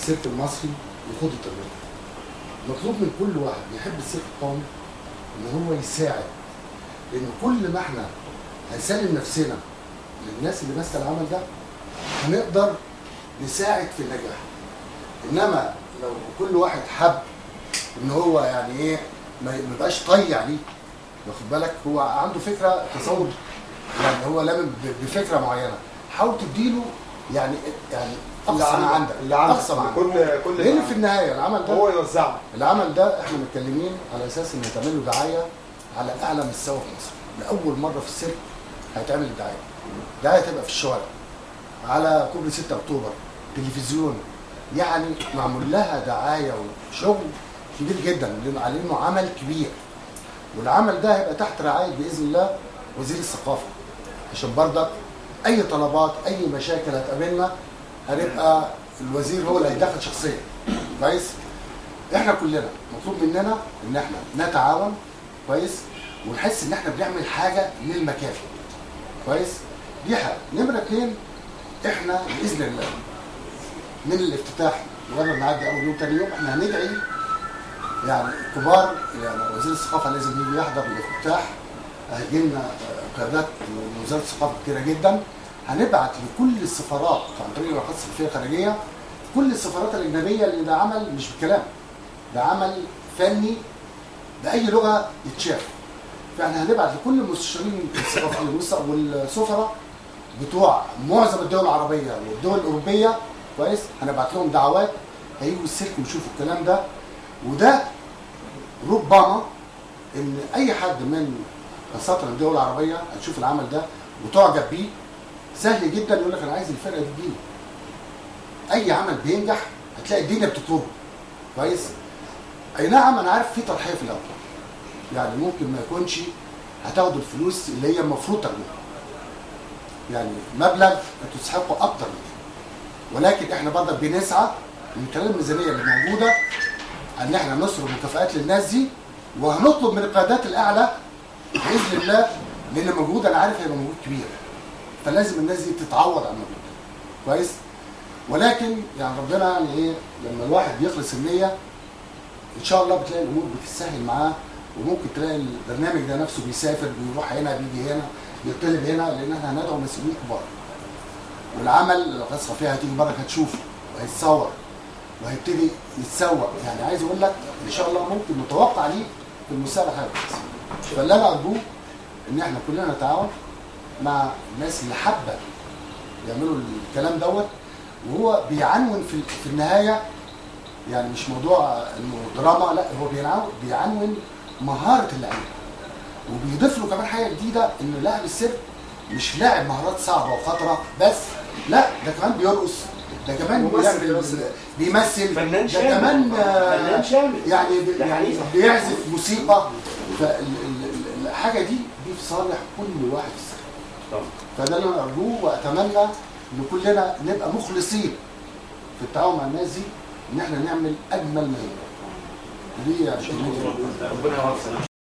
السيرك المصري يخوض التجربه. مطلوب من كل واحد يحب السيرك القومي ان هو يساعد، لان كل ما احنا هنسلم نفسنا للناس اللي ماسكه العمل ده هنقدر نساعد في النجاح. انما لو كل واحد حب ان هو يعني ايه ما يبقاش طي عليه، واخد بالك، هو عنده فكره تصور، يعني هو لامم بفكره معينه، حاول تديله يعني اقصى ما عندك، اقصى ما عندك، كل لان في النهايه العمل ده هو يوزعه. العمل ده احنا متكلمين على اساس ان تعمل له دعايه على اعلى مستوى في مصر. لاول مره في السيرك هيتعمل الدعايه. الدعايه هتبقى في الشوارع، على كوبري 6 اكتوبر، تلفزيون، يعني معمول لها دعايه وشغل كبير جدا على انه عمل كبير. والعمل ده هيبقى تحت رعايه باذن الله وزير الثقافه، عشان برضك اي طلبات اي مشاكل هتقابلنا هنبقى الوزير هو اللي هيدخل شخصيا. كويس؟ احنا كلنا مطلوب مننا ان احنا نتعاون كويس، ونحس ان احنا بنعمل حاجه للمكان. كويس؟ دي حاجه. نمره 2، احنا باذن الله من الافتتاح لغايه نعدي اول يوم ثاني يوم احنا هندعي يعني كبار، يعني وزير الثقافه لازم يجي يحضر الافتتاح، هيجي لنا قيادات من وزاره الثقافه كتيره جدا، هنبعت لكل السفارات عن طريق العلاقات السفاريه الخارجيه، كل السفارات الاجنبيه، اللي ده عمل مش بكلام، ده عمل فني باي لغه يتشاف. فاحنا هنبعت لكل المستشارين الثقافيين والسفراء بتوع معظم الدول العربيه والدول الاوروبيه، كويس، هنبعت لهم دعوات هيجوا السيرك ويشوفوا الكلام ده. وده ربما ان اي حد من خاصه الدول العربيه هتشوف العمل ده وتعجب بيه، سهل جدا يقول لك انا عايز الفرقه دي تجيلي. اي عمل بينجح هتلاقي الدنيا بتطلبه. كويس؟ اي نعم انا عارف في تضحيه في الاول، يعني ممكن ما يكونش هتاخدوا الفلوس اللي هي المفروض تاخدوها، يعني مبلغ تستحقوا اكتر منه، ولكن احنا برضك بنسعى من خلال الميزانيه اللي موجوده ان احنا نصرف مكافآت للناس دي، وهنطلب من القيادات الاعلى باذن الله، لان مجهود انا عارف هيبقى مجهود كبير، فلازم الناس دي تتعوض على المجهود ده. كويس؟ ولكن يعني ربنا يعني ايه، لما الواحد بيخلص النيه ان شاء الله بتلاقي الامور بتتسهل معاه، وممكن تلاقي البرنامج ده نفسه بيسافر، بيروح هنا، بيجي هنا، بيطلب هنا، لان احنا هندعو مسؤولين كبار. والعمل القناه الثقافيه هتيجي برك هتشوفه وهيتصور وهيبتدي يتسوق، يعني عايز اقول لك ان شاء الله ممكن نتوقع ليه في المستقبل حاجه كويسه. فاللي انا ارجوه ان احنا كلنا نتعاون مع الناس اللي حابه يعملوا الكلام دوت، وهو بيعنون في النهايه، يعني مش موضوع انه دراما، لا، هو بيعنون مهاره اللعيبه، وبيضيف له كمان حاجه جديده، ان لاعب السيرك مش لاعب مهارات صعبه وخطره بس، لا، ده كمان بيرقص، ده كمان بيمثل، فنان ده كمان فنان شامل، يعني بيعزف موسيقى. فالحاجه دي في صالح كل واحد في السيرك. فده اللي انا ارجوه، واتمنى ان كلنا نبقى مخلصين في التعاون مع الناس دي، ان احنا نعمل اجمل ما يمكن. دي يعني ربنا يوفقك.